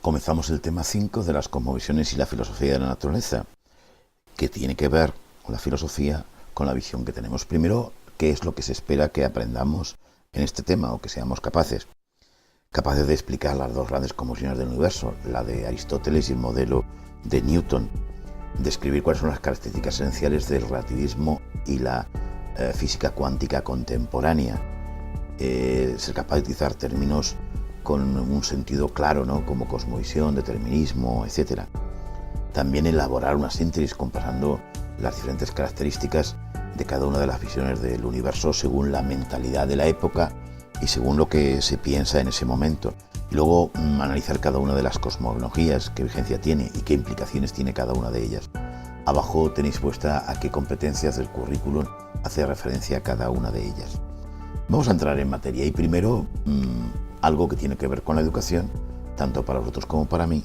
Comenzamos el tema 5 de las cosmovisiones y la filosofía de la naturaleza, que tiene que ver con la filosofía, con la visión que tenemos. Primero, ¿qué es lo que se espera que aprendamos en este tema o que seamos capaces de explicar las dos grandes cosmovisiones del universo, la de Aristóteles y el modelo de Newton, describir cuáles son las características esenciales del relativismo y la física cuántica contemporánea, ser capaz de utilizar términos con un sentido claro, ¿no?, como cosmovisión, determinismo, etc. También elaborar una síntesis comparando las diferentes características de cada una de las visiones del universo según la mentalidad de la época y según lo que se piensa en ese momento. Y luego analizar cada una de las cosmologías, qué vigencia tiene y qué implicaciones tiene cada una de ellas. Abajo tenéis puesta a qué competencias del currículum hace referencia a cada una de ellas. Vamos a entrar en materia y primero algo que tiene que ver con la educación, tanto para vosotros como para mí.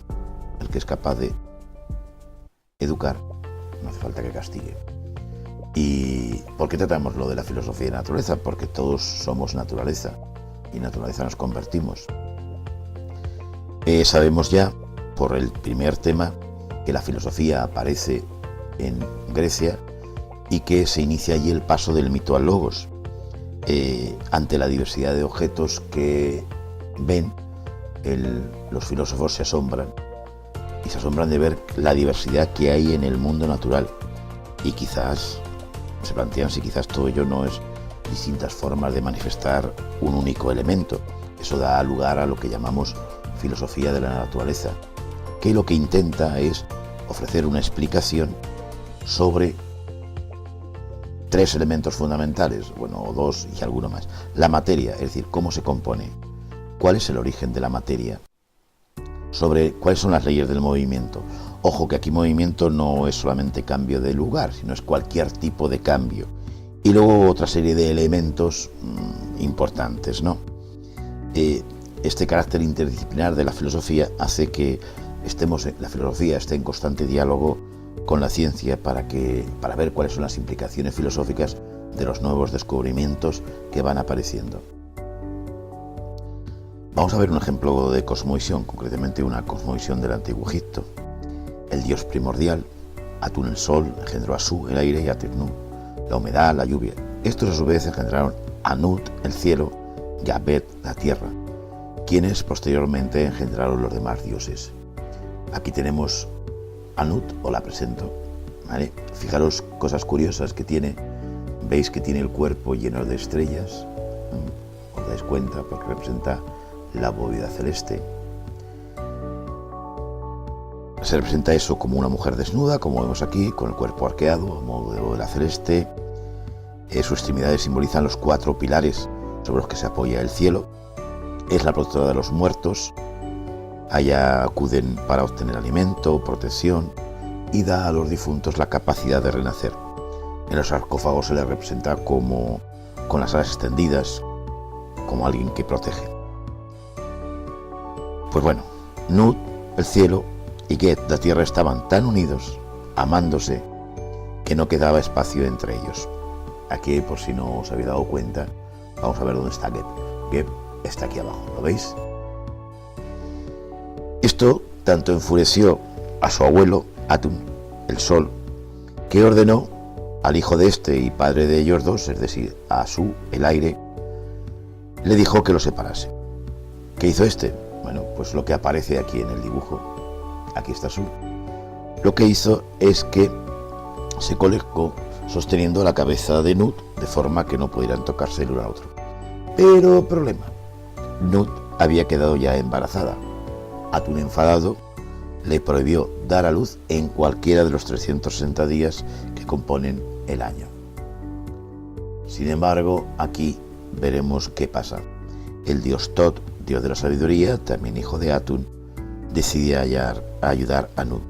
El que es capaz de educar, no hace falta que castigue. ¿Y por qué tratamos lo de la filosofía de la naturaleza? Porque todos somos naturaleza y naturaleza nos convertimos. Sabemos ya, por el primer tema, que la filosofía aparece en Grecia y que se inicia allí el paso del mito al logos. Ante la diversidad de objetos que ven, los filósofos se asombran de ver la diversidad que hay en el mundo natural y quizás se plantean si quizás todo ello no es distintas formas de manifestar un único elemento. Eso da lugar a lo que llamamos filosofía de la naturaleza, que lo que intenta es ofrecer una explicación sobre tres elementos fundamentales, o dos y alguno más. La materia, es decir, cómo se compone, cuál es el origen de la materia, sobre cuáles son las leyes del movimiento. Ojo que aquí movimiento no es solamente cambio de lugar, sino es cualquier tipo de cambio. Y luego otra serie de elementos importantes, ¿no? Este carácter interdisciplinar de la filosofía hace que la filosofía esté en constante diálogo con la ciencia para ver cuáles son las implicaciones filosóficas de los nuevos descubrimientos que van apareciendo. Vamos a ver un ejemplo de cosmovisión, concretamente una cosmovisión del Antiguo Egipto. El dios primordial, Atún el sol, engendró a Su el aire y a Tirnú la humedad, la lluvia. Estos a su vez engendraron a Nut el cielo y a Bet la tierra, quienes posteriormente engendraron los demás dioses. Aquí tenemos a Nut, os la presento, ¿vale? Fijaros cosas curiosas que tiene. Veis que tiene el cuerpo lleno de estrellas, os dais cuenta porque representa la bóveda celeste. Se representa eso como una mujer desnuda, como vemos aquí, con el cuerpo arqueado, a modo de bóveda celeste. Sus extremidades simbolizan los 4 pilares sobre los que se apoya el cielo. Es la protectora de los muertos. Allá acuden para obtener alimento, protección y da a los difuntos la capacidad de renacer. En los sarcófagos se les representa como con las alas extendidas, como alguien que protege. Pues bueno, Nut, el cielo, y Get, la tierra, estaban tan unidos, amándose, que no quedaba espacio entre ellos. Aquí, por si no os habéis dado cuenta, vamos a ver dónde está Geb. Geb está aquí abajo, ¿lo veis? Esto tanto enfureció a su abuelo, Atún, el sol, que ordenó al hijo de este y padre de ellos dos, es decir, a Su, el aire, le dijo que lo separase. ¿Qué hizo este? Bueno, pues lo que aparece aquí en el dibujo. Aquí está Su. Lo que hizo es que se colocó sosteniendo la cabeza de Nut de forma que no pudieran tocarse el uno al otro. Pero problema, Nut había quedado ya embarazada. Atún, enfadado, le prohibió dar a luz en cualquiera de los 360 días que componen el año. Sin embargo, aquí veremos qué pasa. El dios Tot, dios de la sabiduría, también hijo de Atún, decide ayudar a Nut.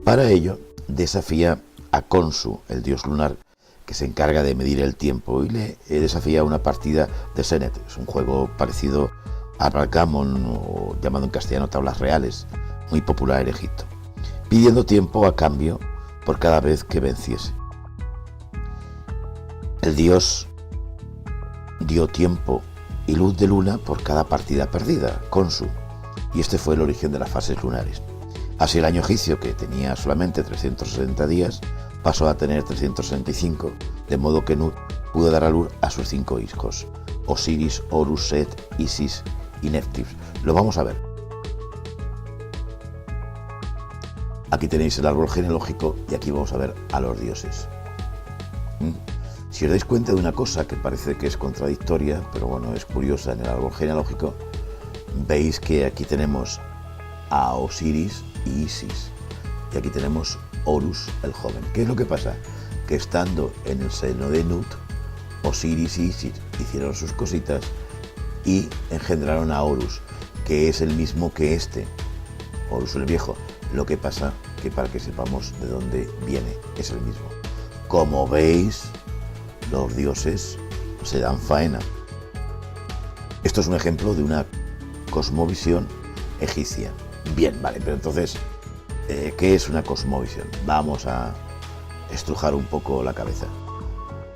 Para ello, desafía a Khonsu, el dios lunar, que se encarga de medir el tiempo, y le desafía a una partida de Senet. Es un juego parecido a Backgammon, o llamado en castellano tablas reales, muy popular en Egipto, pidiendo tiempo a cambio por cada vez que venciese. El dios dio tiempo y luz de luna por cada partida perdida, Khonsu, y este fue el origen de las fases lunares. Así el año egipcio, que tenía solamente 360 días, pasó a tener 365, de modo que Nut pudo dar a luz a sus 5 hijos, Osiris, Horus, Set, Isis y Neftis. Lo vamos a ver. Aquí tenéis el árbol genealógico y aquí vamos a ver a los dioses. Si os dais cuenta de una cosa que parece que es contradictoria, pero bueno, es curiosa en el árbol genealógico, veis que aquí tenemos a Osiris y Isis, y aquí tenemos Horus el joven. ¿Qué es lo que pasa? Que estando en el seno de Nut, Osiris y Isis hicieron sus cositas y engendraron a Horus, que es el mismo que este, Horus el viejo. Lo que pasa que para que sepamos de dónde viene, es el mismo. Como veis, los dioses se dan faena. Esto es un ejemplo de una cosmovisión egipcia. Bien, vale, pero entonces, ¿qué es una cosmovisión? Vamos a estrujar un poco la cabeza.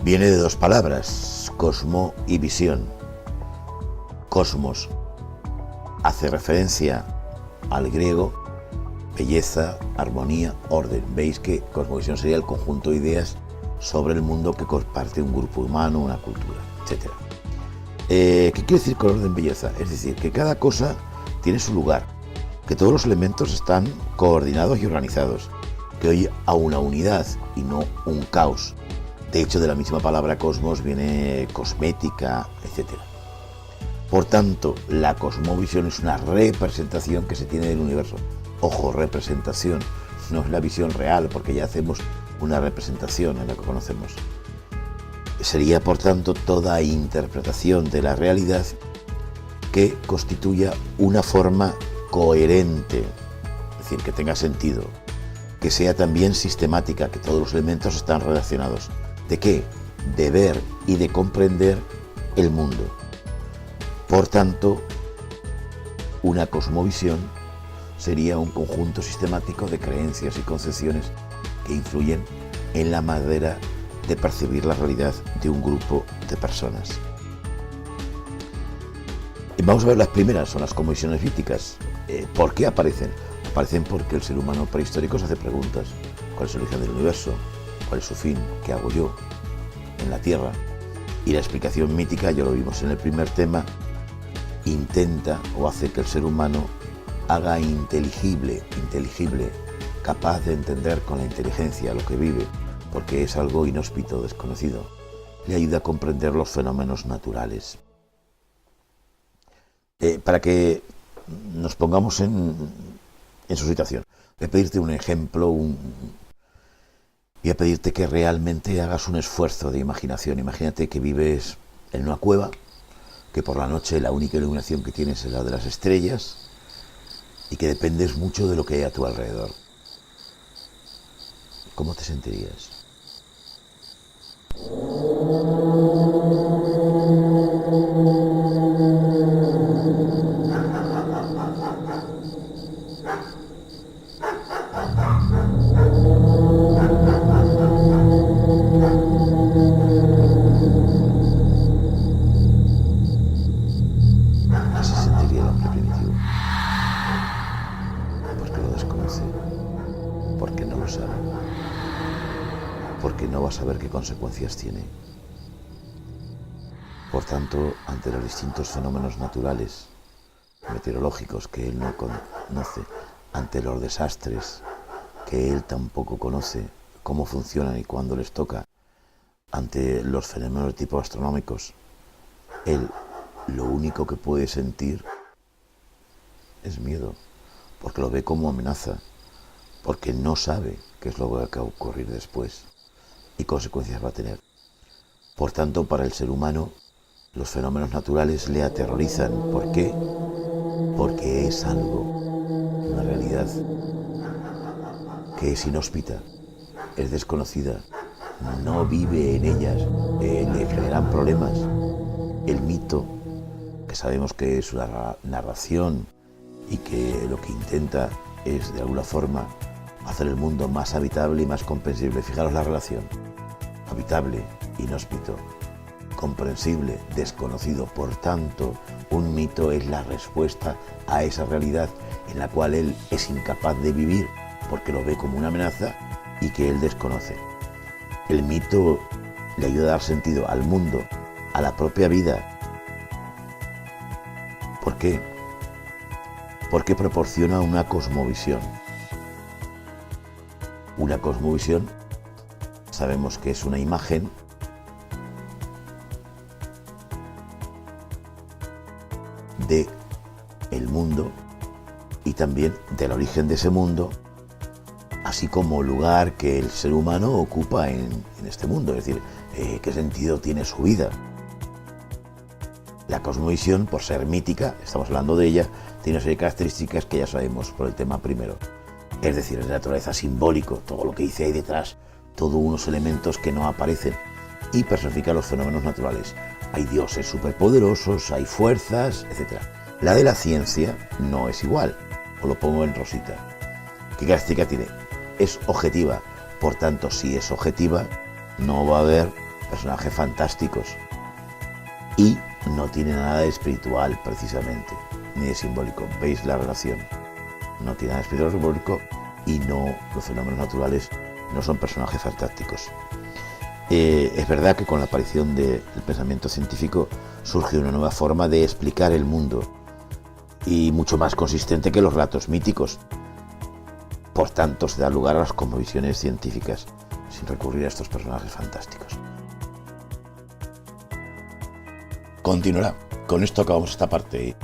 Viene de dos palabras, cosmo y visión. Cosmos hace referencia al griego, belleza, armonía, orden. Veis que cosmovisión sería el conjunto de ideas sobre el mundo que comparte un grupo humano, una cultura, etc. ¿Qué quiere decir con orden, belleza? Es decir, que cada cosa tiene su lugar, que todos los elementos están coordinados y organizados, que hay a una unidad y no un caos. De hecho, de la misma palabra cosmos viene cosmética, etc. Por tanto, la cosmovisión es una representación que se tiene del universo. Ojo, representación, no es la visión real, porque ya hacemos una representación en la que conocemos. Sería, por tanto, toda interpretación de la realidad que constituya una forma coherente, es decir, que tenga sentido, que sea también sistemática, que todos los elementos están relacionados. ¿De qué? De ver y de comprender el mundo. Por tanto, una cosmovisión sería un conjunto sistemático de creencias y concepciones que influyen en la manera de percibir la realidad de un grupo de personas. Y vamos a ver las primeras, son las cosmovisiones míticas. ¿Por qué aparecen? Aparecen porque el ser humano prehistórico se hace preguntas. ¿Cuál es el origen del universo? ¿Cuál es su fin? ¿Qué hago yo en la Tierra? Y la explicación mítica, ya lo vimos en el primer tema, intenta o hace que el ser humano haga inteligible, capaz de entender con la inteligencia lo que vive, porque es algo inhóspito, desconocido. Le ayuda a comprender los fenómenos naturales. Para que nos pongamos en su situación, voy a pedirte un ejemplo, voy a pedirte que realmente hagas un esfuerzo de imaginación. Imagínate que vives en una cueva, que por la noche la única iluminación que tienes es la de las estrellas y que dependes mucho de lo que hay a tu alrededor. ¿Cómo te sentirías? Así se sentiría el hombre primitivo, porque lo desconoce, porque no lo sabe, porque no va a saber qué consecuencias tiene. Por tanto, ante los distintos fenómenos naturales, meteorológicos que él no conoce, ante los desastres que él tampoco conoce cómo funcionan y cuándo les toca, ante los fenómenos de tipo astronómicos, él lo único que puede sentir es miedo, porque lo ve como amenaza, porque no sabe qué es lo que va a ocurrir después y consecuencias va a tener. Por tanto, para el ser humano, los fenómenos naturales le aterrorizan. ¿Por qué? Porque es algo, una realidad que es inhóspita, es desconocida, no vive en ellas, le generan problemas. El mito, que sabemos que es una narración y que lo que intenta es de alguna forma hacer el mundo más habitable y más comprensible. Fijaros la relación, habitable, inhóspito, comprensible, desconocido. Por tanto, un mito es la respuesta a esa realidad en la cual él es incapaz de vivir porque lo ve como una amenaza y que él desconoce. El mito le ayuda a dar sentido al mundo, a la propia vida. ¿Por qué? Porque proporciona una cosmovisión. Una cosmovisión, sabemos que es una imagen de el mundo y también del origen de ese mundo, así como lugar que el ser humano ocupa en este mundo, es decir, qué sentido tiene su vida. La cosmovisión, por ser mítica, estamos hablando de ella, tiene una serie de características que ya sabemos por el tema primero. Es decir, es de naturaleza simbólico, todo lo que dice ahí detrás, todos unos elementos que no aparecen, y personifica los fenómenos naturales. Hay dioses superpoderosos, hay fuerzas, etc. La de la ciencia no es igual, os lo pongo en rosita. ¿Qué característica tiene? Es objetiva, por tanto, si es objetiva, no va a haber personajes fantásticos. Y no tiene nada de espiritual, precisamente, ni de simbólico. ¿Veis la relación? No tiene nada de espiritual simbólico y no, los fenómenos naturales no son personajes fantásticos. Es verdad que con la aparición del pensamiento científico surge una nueva forma de explicar el mundo y mucho más consistente que los relatos míticos. Por tanto, se da lugar a las cosmovisiones científicas sin recurrir a estos personajes fantásticos. Continuará. Con esto acabamos esta parte.